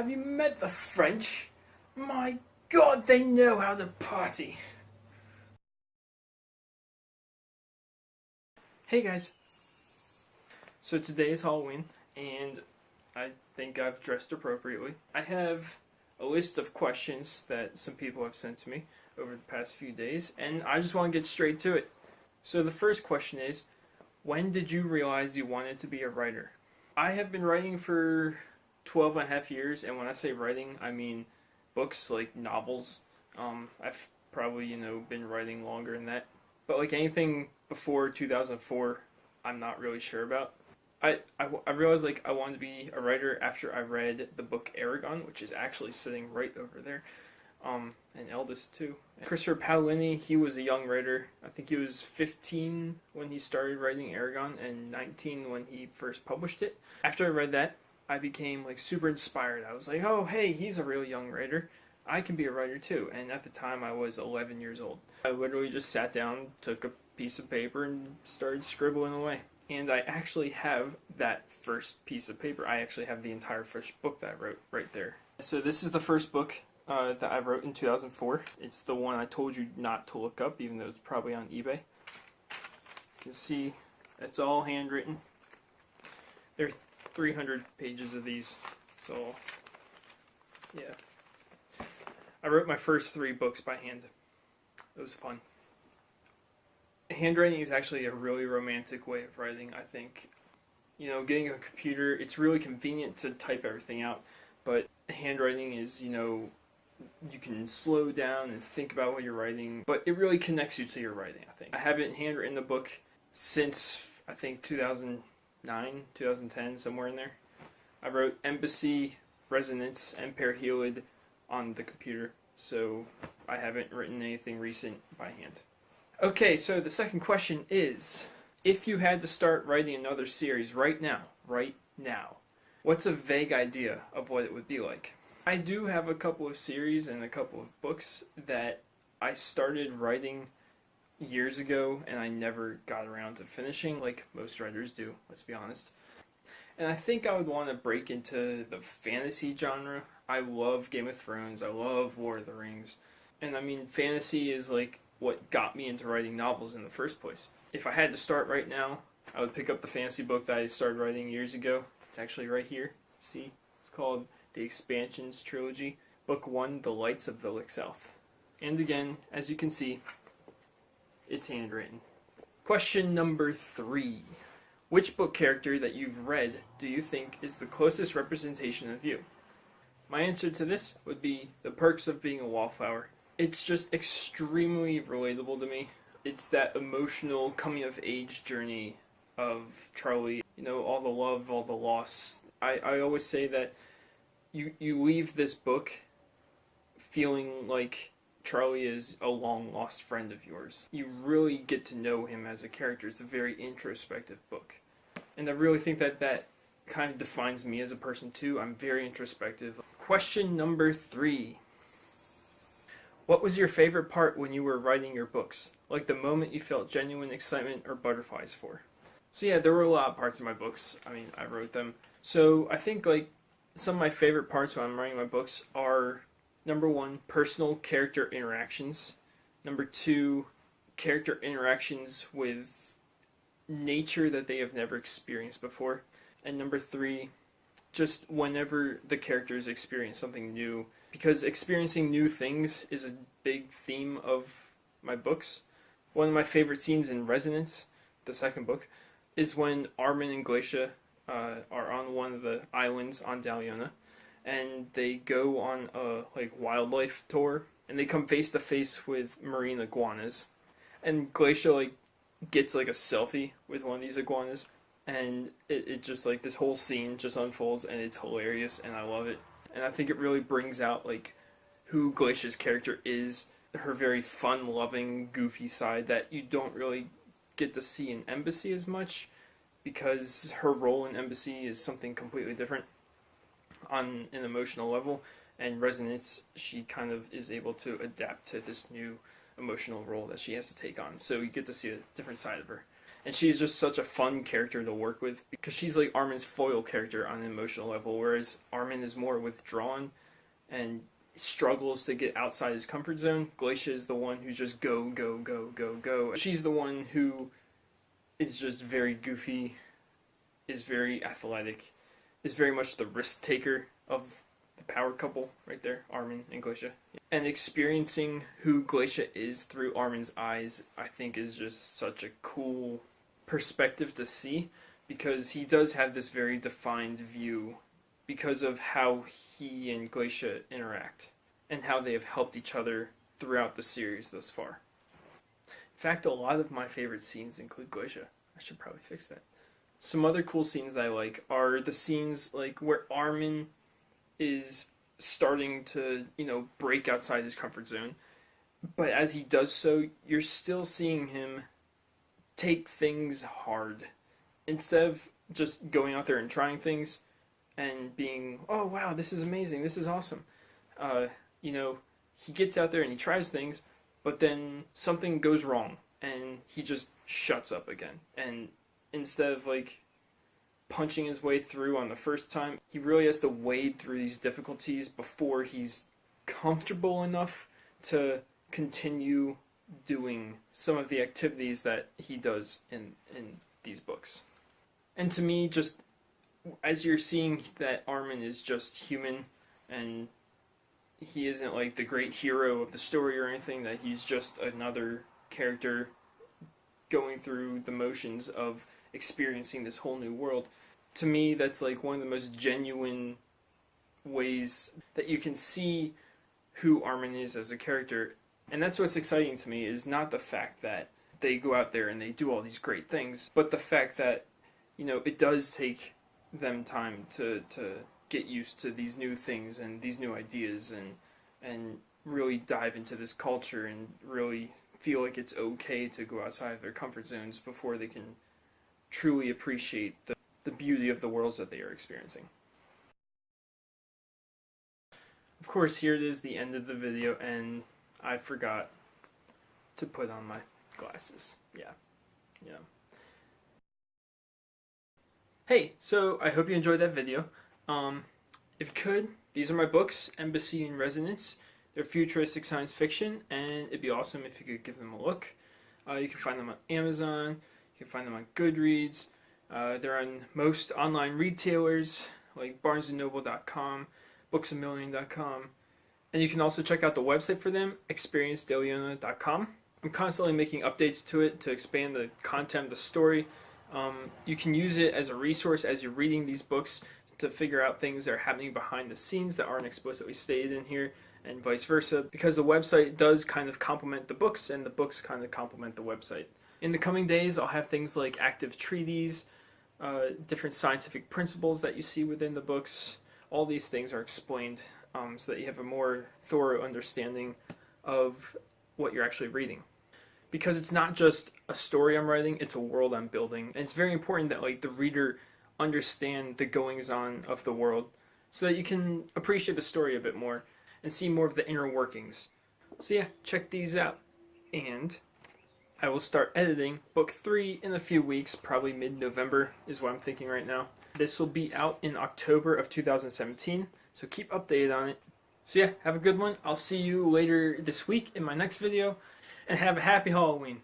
Have you met the French? My God, they know how to party. Hey guys. So today is Halloween, and I think I've dressed appropriately. I have a list of questions that some people have sent to me over the past few days, and I just want to get straight to it. So the first question is, when did you realize you wanted to be a writer? I have been writing for 12 and a half years, and when I say writing, I mean books, like novels. I've probably, been writing longer than that. But like anything before 2004, I'm not really sure about. I realized like I wanted to be a writer after I read the book Aragon, which is actually sitting right over there. And Eldest too. And Christopher Paolini, he was a young writer. I think he was 15 when he started writing Aragon and 19 when he first published it. After I read that, I became like super inspired. I was like, oh hey, he's a really young writer. I can be a writer too. And at the time I was 11 years old. I literally just sat down, took a piece of paper and started scribbling away. And I actually have that first piece of paper. I actually have the entire first book that I wrote right there. So this is the first book that I wrote in 2004. It's the one I told you not to look up, even though it's probably on eBay. You can see it's all handwritten. There are 300 pages of these, so yeah. I wrote my first 3 books by hand. It was fun. Handwriting is actually a really romantic way of writing, I think. Getting a computer, it's really convenient to type everything out, but handwriting is, you can slow down and think about what you're writing, but it really connects you to your writing, I think. I haven't handwritten a book since, I think, 2009, 2010, somewhere in there. I wrote Embassy, Resonance, and Perihelion on the computer, so I haven't written anything recent by hand. Okay, so the second question is, if you had to start writing another series right now, what's a vague idea of what it would be like? I do have a couple of series and a couple of books that I started writing years ago and I never got around to finishing, like most writers do, let's be honest. And I think I would want to break into the fantasy genre. I love Game of Thrones, I love War of the Rings, and I mean fantasy is like what got me into writing novels in the first place. If I had to start right now, I would pick up the fantasy book that I started writing years ago. It's actually right here. See? It's called The Expansions Trilogy. Book 1, The Lights of Villic South. And again, as you can see, it's handwritten. Question number 3. Which book character that you've read do you think is the closest representation of you? My answer to this would be The Perks of Being a Wallflower. It's just extremely relatable to me. It's that emotional coming-of-age journey of Charlie. All the love, all the loss. I always say that you leave this book feeling like Charlie is a long-lost friend of yours. You really get to know him as a character. It's a very introspective book. And I really think that kind of defines me as a person, too. I'm very introspective. Question number 3. What was your favorite part when you were writing your books? Like the moment you felt genuine excitement or butterflies for? So yeah, there were a lot of parts of my books. I mean, I wrote them. So I think like some of my favorite parts when I'm writing my books are, number 1, personal character interactions. Number 2, character interactions with nature that they have never experienced before. And number 3, just whenever the characters experience something new. Because experiencing new things is a big theme of my books. One of my favorite scenes in Resonance, the second book, is when Armin and Glacia are on one of the islands on Daliona, and they go on a wildlife tour, and they come face to face with marine iguanas, and Glacia gets a selfie with one of these iguanas, and it just this whole scene just unfolds, and it's hilarious, and I love it. And I think it really brings out who Glacia's character is, her very fun-loving, goofy side that you don't really get to see in Embassy as much, because her role in Embassy is something completely different on an emotional level, and Resonance, she kind of is able to adapt to this new emotional role that she has to take on, so you get to see a different side of her. And she's just such a fun character to work with because she's like Armin's foil character on an emotional level, whereas Armin is more withdrawn and struggles to get outside his comfort zone. Glacia is the one who's just go, go, go, go, go. She's the one who is just very goofy, is very athletic, is very much the risk taker of the power couple right there, Armin and Glacia. And experiencing who Glacia is through Armin's eyes, I think is just such a cool perspective to see, because he does have this very defined view because of how he and Glacia interact and how they have helped each other throughout the series thus far. In fact, a lot of my favorite scenes include Glacia. I should probably fix that. Some other cool scenes that I like are the scenes like where Armin is starting to, break outside his comfort zone, but as he does so, you're still seeing him take things hard. Instead of just going out there and trying things and being, oh wow, this is amazing, this is awesome. He gets out there and he tries things, but then something goes wrong and he just shuts up again. And instead of punching his way through on the first time, he really has to wade through these difficulties before he's comfortable enough to continue doing some of the activities that he does in these books. And to me, just as you're seeing that Armin is just human and he isn't like the great hero of the story or anything, that he's just another character going through the motions of experiencing this whole new world. To me, that's like one of the most genuine ways that you can see who Armin is as a character. And that's what's exciting to me, is not the fact that they go out there and they do all these great things, but the fact that, it does take them time to get used to these new things and these new ideas and really dive into this culture and really feel like it's okay to go outside of their comfort zones before they can truly appreciate the beauty of the worlds that they are experiencing. Of course, here it is, the end of the video, and I forgot to put on my glasses. Yeah. Hey, so I hope you enjoyed that video. If you could, these are my books, Embassy and Resonance. They're futuristic science fiction, and it'd be awesome if you could give them a look. You can find them on Amazon. You can find them on Goodreads. They're on most online retailers like barnesandnoble.com, booksamillion.com, and you can also check out the website for them, experiencedeleona.com. I'm constantly making updates to it to expand the content of the story. You can use it as a resource as you're reading these books to figure out things that are happening behind the scenes that aren't explicitly stated in here, and vice versa, because the website does kind of complement the books and the books kind of complement the website. In the coming days, I'll have things like active treaties, different scientific principles that you see within the books. All these things are explained so that you have a more thorough understanding of what you're actually reading. Because it's not just a story I'm writing, it's a world I'm building. And it's very important that the reader understand the goings-on of the world so that you can appreciate the story a bit more and see more of the inner workings. So yeah, check these out. And I will start editing book 3 in a few weeks, probably mid-November is what I'm thinking right now. This will be out in October of 2017, so keep updated on it. So yeah, have a good one. I'll see you later this week in my next video, and have a happy Halloween.